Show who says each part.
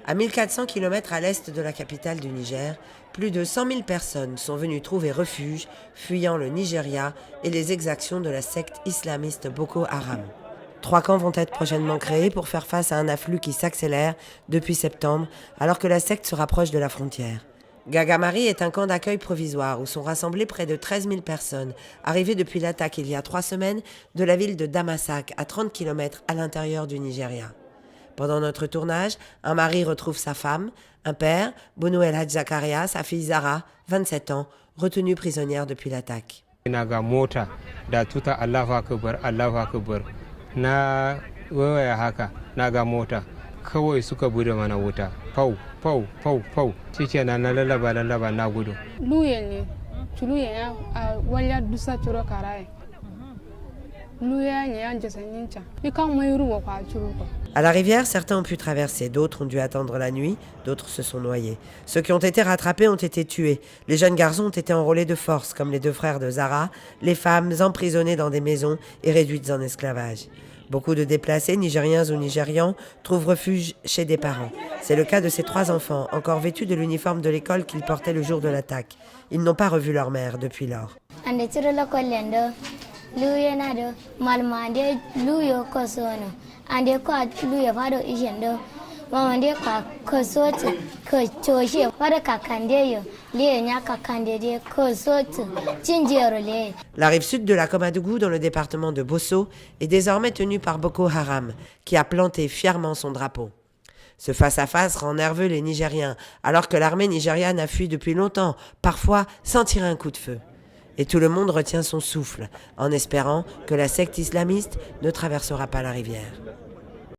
Speaker 1: À 1400 km à l'est de la capitale du Niger, plus de 100 000 personnes sont venues trouver refuge, fuyant le Nigeria et les exactions de la secte islamiste Boko Haram. 3 camps vont être prochainement créés pour faire face à un afflux qui s'accélère depuis septembre, alors que la secte se rapproche de la frontière. Gagamari est un camp d'accueil provisoire où sont rassemblées près de 13 000 personnes, arrivées depuis l'attaque il y a 3 semaines de la ville de Damasak, à 30 km à l'intérieur du Nigeria. Pendant notre tournage, un mari retrouve sa femme, un père, Bono El Hadj Zakaria, sa fille Zara, 27 ans, retenue prisonnière depuis l'attaque.
Speaker 2: Naga mota da tuta Allahu akbar na waya haka naga mota kawai suka bude mana wuta pau pau pau pau shikenan na lalaba na gudu
Speaker 3: luye ne tuluye ya walla dusa turo karaye luye ne ya jasanincha ni kan mai ruwa kwa turo.
Speaker 1: À la rivière, certains ont pu traverser, d'autres ont dû attendre la nuit, d'autres se sont noyés. Ceux qui ont été rattrapés ont été tués. Les jeunes garçons ont été enrôlés de force, comme les 2 frères de Zara, les femmes emprisonnées dans des maisons et réduites en esclavage. Beaucoup de déplacés, nigériens ou nigérians, trouvent refuge chez des parents. C'est le cas de ces 3 enfants, encore vêtus de l'uniforme de l'école qu'ils portaient le jour de l'attaque. Ils n'ont pas revu leur mère depuis lors. La rive sud de la Komadougou, dans le département de Bosso, est désormais tenue par Boko Haram, qui a planté fièrement son drapeau. Ce face-à-face rend nerveux les Nigériens, alors que l'armée nigériane a fui depuis longtemps, parfois sans tirer un coup de feu. Et tout le monde retient son souffle, en espérant que la secte islamiste ne traversera pas la rivière.